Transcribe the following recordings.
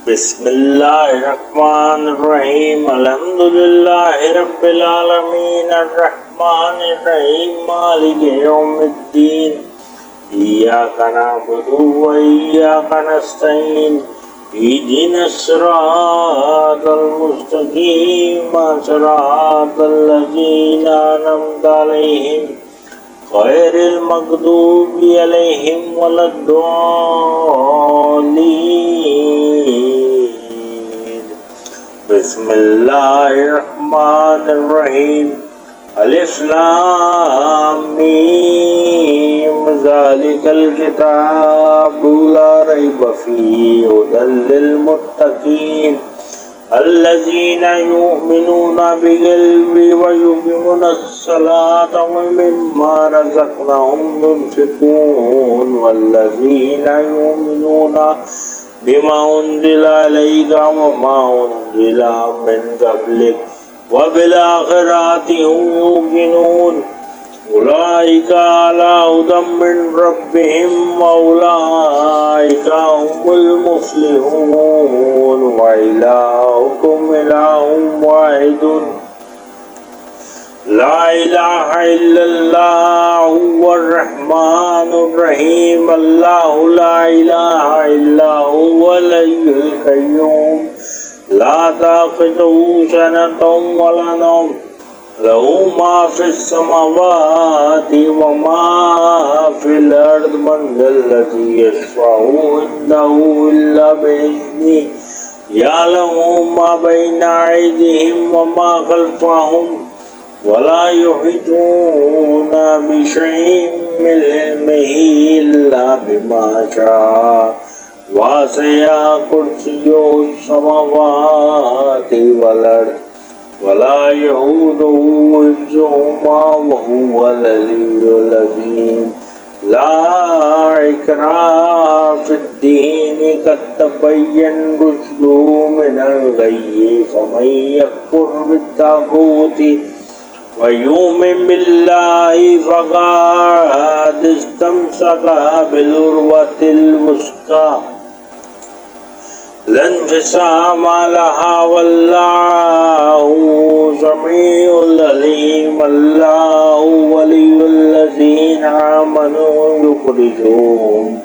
बिस्मिल्लाहिर्रहमानिर्रहीम अल्हम्दुलिल्लाहि रब्बिल आलमीन अर्रहमानिर्रहीम मालिकि यौमिद्दीन इय्याका नअबुदु व इय्याका नस्तईन इहदिनस सिरातल मुस्तकीम सिरातल लज़ीना अनअमता अलैहिम गैरिल मग़दूबि अलैहिम वलद्दॉलीन। बिस्मिल्लाहिर्रहमानिर्रहीम अलिफ लाम मीम ज़ालिकल किताबु ला रैब फ़ीहि हुदल लिल मुत्तक़ीन الذين يؤمنون بالغيب ويقيمون الصلاة ومما رزقناهم ينفقون والذين يؤمنون بما أنزل إليك وما أنزل من قبلك وبالآخرة هم يوقنون أولئك على هدى من ربهم وأولئك هم المفلحون وإلهكم إله واحد لا إله إلا الله هو الرحمن الرحيم الله لا إله إلا هو الحي القيوم لا تأخذه سنة ولا نوم له ما في السماوات وما في الأرض من ذا الذي يشفع عنده إلا بإذنه يعلم ما بين أيديهم وما خلفهم ولا يحيطون بشيء من علمه إلا بما شاء وسع كرسيه السماوات والأرض ولا يؤوده حفظهما وهو العلي العظيم لا إكراه في الدين قد تبين الرشد من الغي فمن يكفر بالطاغوت ويؤمن بالله فقد استمسك بالعروة الوثقى لا انفصام لها والله سميع عليم الله ولي الذين آمنوا يخرجهم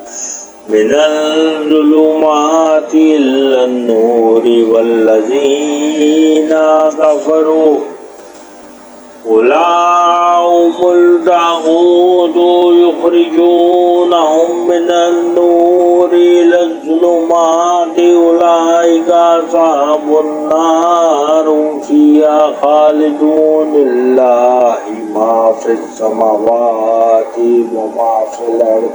من الظلمات إلى النور والذين كفروا أولئك الطاغوت يخرجونهم من النور إلى الظلمات أولئك أصحاب النار هم فيها خالدون لله ما في السماوات وما في الأرض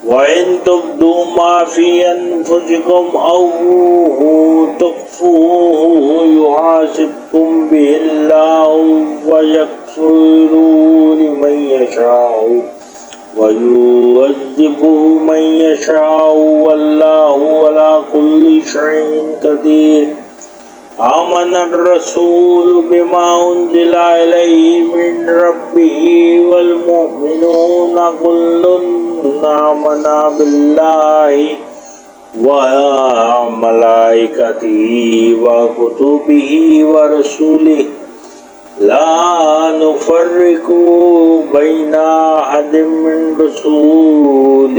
وإن تبدوا ما في أنفسكم أو تخفوه يحاسبكم به الله ويغفر لمن يشاء ويعذب من يشاء والله على كل شيء قدير آمن الرسول بما أنزل إليه من ربه والمؤمنون كل آمن بالله وملائكته وكتبه ورسله لا نفرق بين أحد من رسله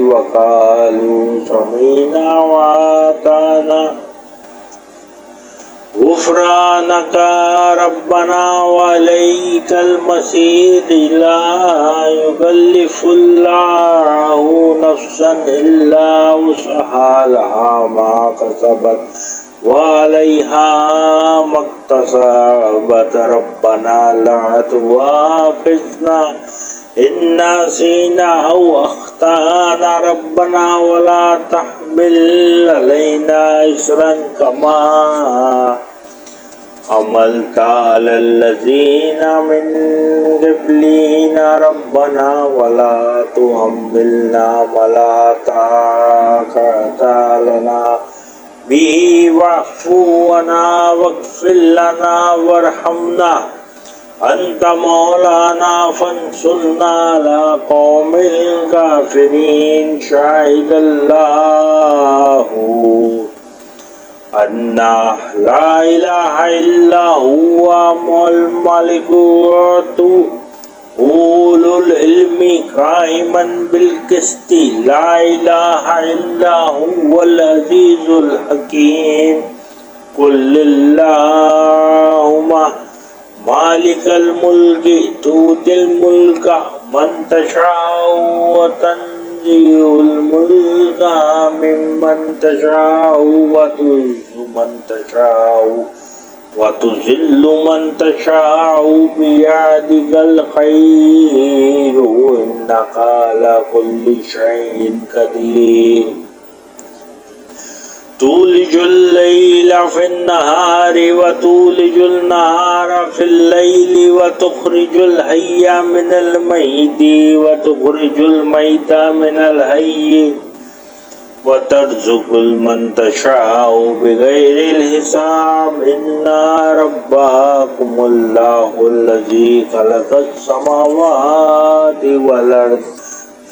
وقالوا سمعنا وأطعنا غفرانك ربنا وإليك المصير لا يكلف الله نفسا إلا وسعها لها ما كسبت وعليها ما اكتسبت ربنا لا تؤاخذنا إن نسينا أو أخطأنا ربنا ولا تحمل علينا إصرا كما حملت على الذين من قبلنا ربنا ولا تحملنا ما لا طاقة لنا به واعف عنا واغفر لنا وارحمنا أنت مولانا فانصرنا على قوم الكافرين شهد الله أن لا إله إلا هو الملك أولو العلم قائما بالقسط لا إله إلا هو العزيز الحكيم قل اللهم مالك الملك تؤتي الملك من تشاء وتنزع الملك ممن تشاء وتعز من تشاء وتذل من تشاء بيدك الخير إنك على كل شيء قدير تولج الليل في النهار وتولج النهار في الليل وتخرج الحي من الميت وتخرج الميت من الحي وترزق من تشاء بغير الحساب إن ربكم الله الذي خلق السماوات والأرض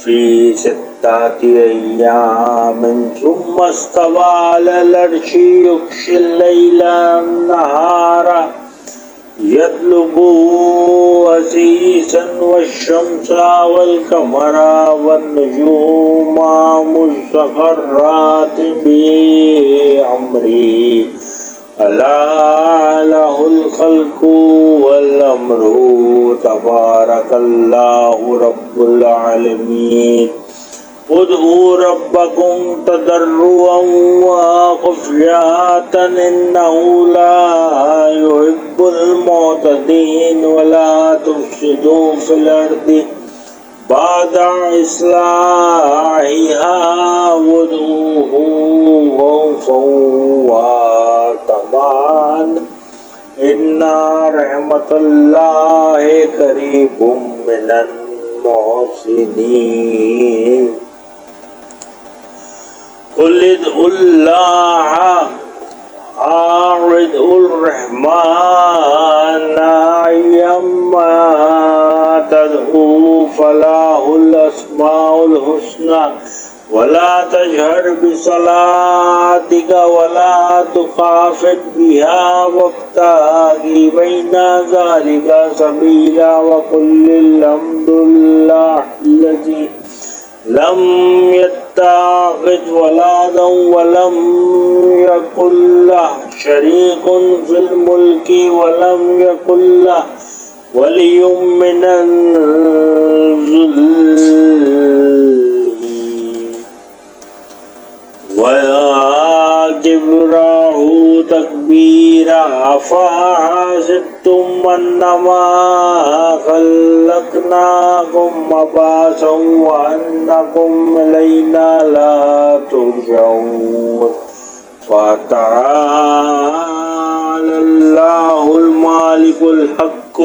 في 6 أيام ثم استوى على العرش يغشي الليل النهار يطلبه حثيثا والشمس والقمر والنجوم مسخرات بأمره ألا له الخلق والأمر تبارك الله رب العالمين ادعوا ربكم تضرعا وخفية إنه لا يحب المعتدين ولا تفسدوا في الأرض بعد إصلاحها وادعوه خوفا وطمعا إن رحمة الله قريب من المحسنين قل ادعوا الله أو ادعوا الرحمن أيما تدعوا فله الأسماء الحسنى ولا تجهر بصلاتك ولا تخافت بها وابتغ بين ذلك سبيلا وقل الحمد لله الذي لم يتخذ ولدا ولم يكن له شريك في الملك ولم يكن له ولي من الذل وكبره تكبيرا أفحسبتم أنما خلقناكم عبثا وأنكم إلينا لا ترجعون فتعالى الله المالك الحق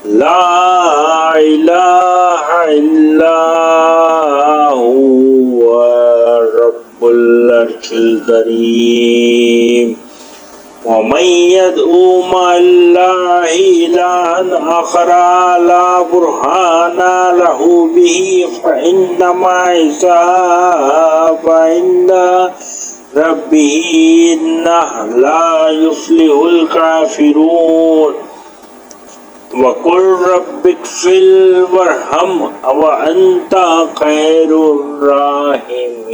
لا إله إلا هو رب العرش الكريم ومن يدعو مع الله إلها آخر لا برهان له به فإنما حسابه عند ربه إنه لا يفلح الكافرون وقل رب اغفر وارحم وأنت خير الراحمين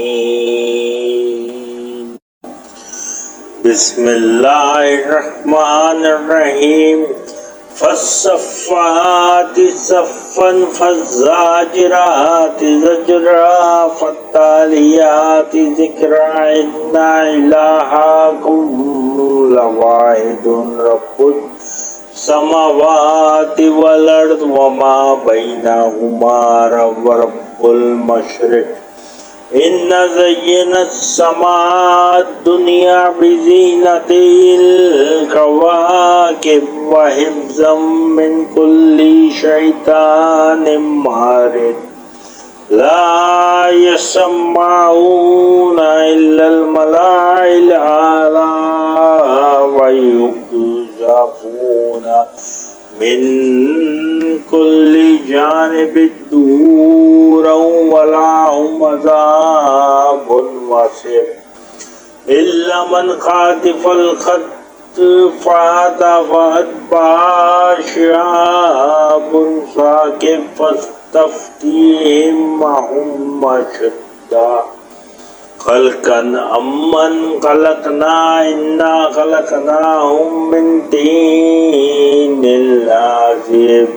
بسم الله الرحمن الرحيم فالصفات صفا فالزاجرات زجرا فالتاليات ذكرا إن إلهكم لواحد رب السماوات والأرض وما بينهما رب المشرق إن زينا السماء الدنيا بزينة الكواكب وحفظا من كل شيطان مارد لا يسمعون إلا الملأ الأعلى ويقذفون من كل جانب دورا ولا هم عذاب واسع إلا من خاطف الخطف فأتبع شهاب ثاقب فاستفتهم وهم أشد خلقا أمن خلقنا إنا خلقناهم من طين لازب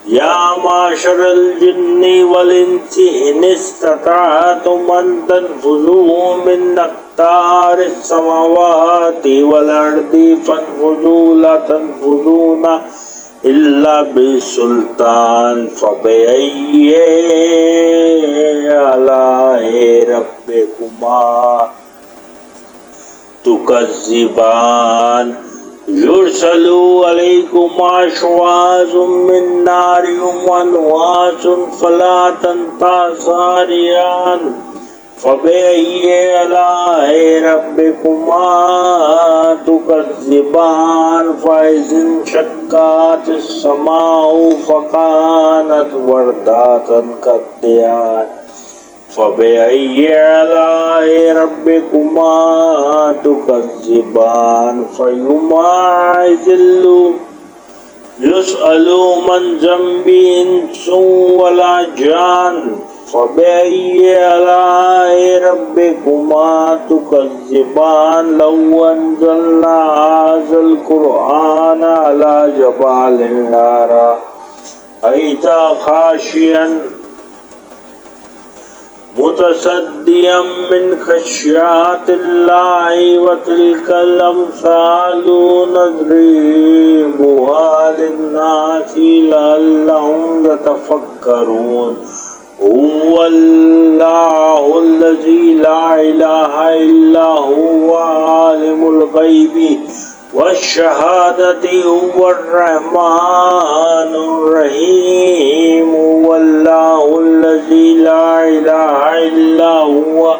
يا معشر الجن والإنس إن استطعتم أن تنفذوا من أقطار السماوات والأرض فانفذوا لا تنفذون إلا بسلطان فبأي آلاء ربكما تكذبان يرسل عليكما شواظ من نار ونواس فلا تنتصران فبأي آلاء ربكما تكذبان فإذ انشقت السماء فكانت وردة كالدهان فبأي آلاء ربكما تكذبان فيومئذ يسأل من ذنب إنس ولا جان فبأي آلاء ربكما تكذبان لو أنزلنا هذا القرآن على جبل لرأيته خاشعا متصديا من خشية الله وتلك الأمثال نضربها للناس لعلهم يتفكرون هو الله الذي لا إله إلا هو عالم الغيب والشهادة هو الرحمن الرحيم هو الله الذي لا إله إلا هو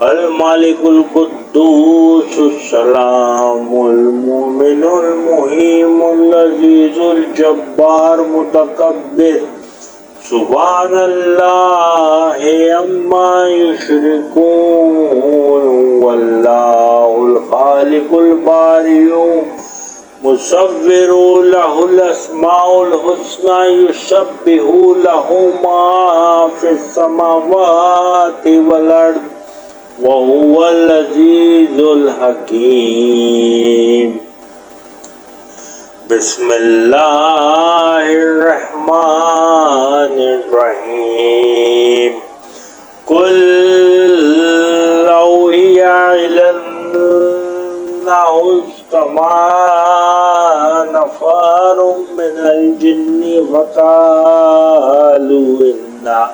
الملك القدوس السلام المؤمن المهيم العزيز الجبار متكبر سبحان الله عما يشركون والله الخالق البارئ مصور له الأسماء الحسنى يسبح له ما في السماوات والأرض وهو العزيز الحكيم بسم الله الرحمن الرحيم قل أوحي إلينا استمع نفر من الجن فقالوا إنا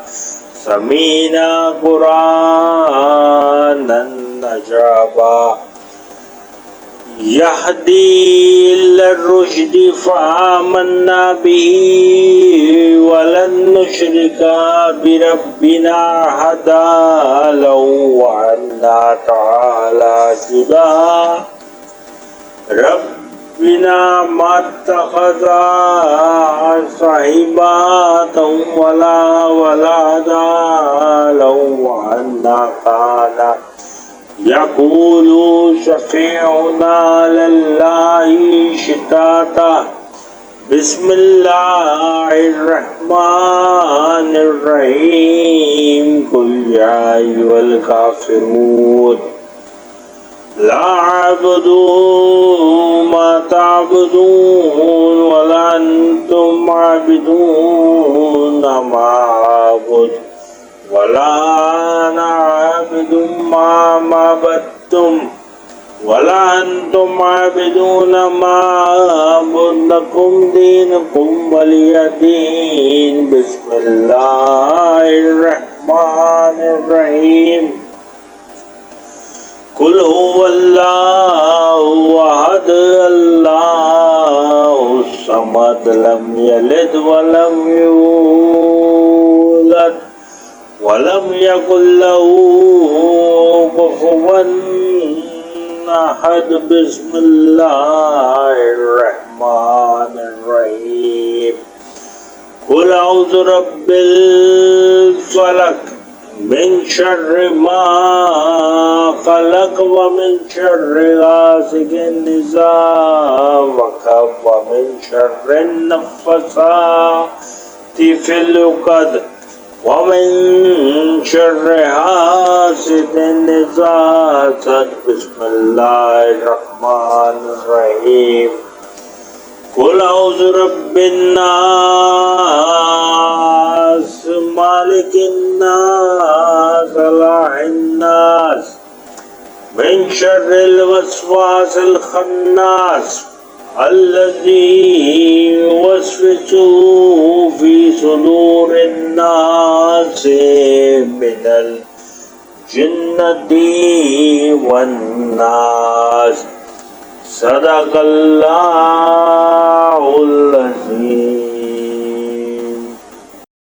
سمعنا قرآنا عجبا يهدي إلى الرشد فآمنا به ولن نشرك بربنا أحدا لو أنا تعالى جدا ربنا ما اتخذ صاحبة ولا ولدا لو أنا كان يقول شفيعنا لله شتاتا بسم الله الرحمن الرحيم قل يا أيها الكافرون لا أعبد ما تعبدون ولا أنتم عابدون ما أعبد ولا أنا عابد ما عبدتم ولا أنتم عابدون ما أعبد لكم دينكم ولي دين بسم الله الرحمن الرحيم قل هو الله أحد الله الصمد لم يلد ولم يولد ولم يكن له كفوا أحد بسم الله الرحمن الرحيم قل أعوذ برب الفلق من شر ما خلق ومن شر غاسق إذا وقب ومن شر النفاثات في العقد ومن شر حاسد إذا حسد. بسم الله الرحمن الرحيم. قل أعوذ برب الناس مالك الناس إله الناس من شر الوسواس الخناس الذي يوسوس في صدور الناس من الجنة والناس. صدق الله العظيم.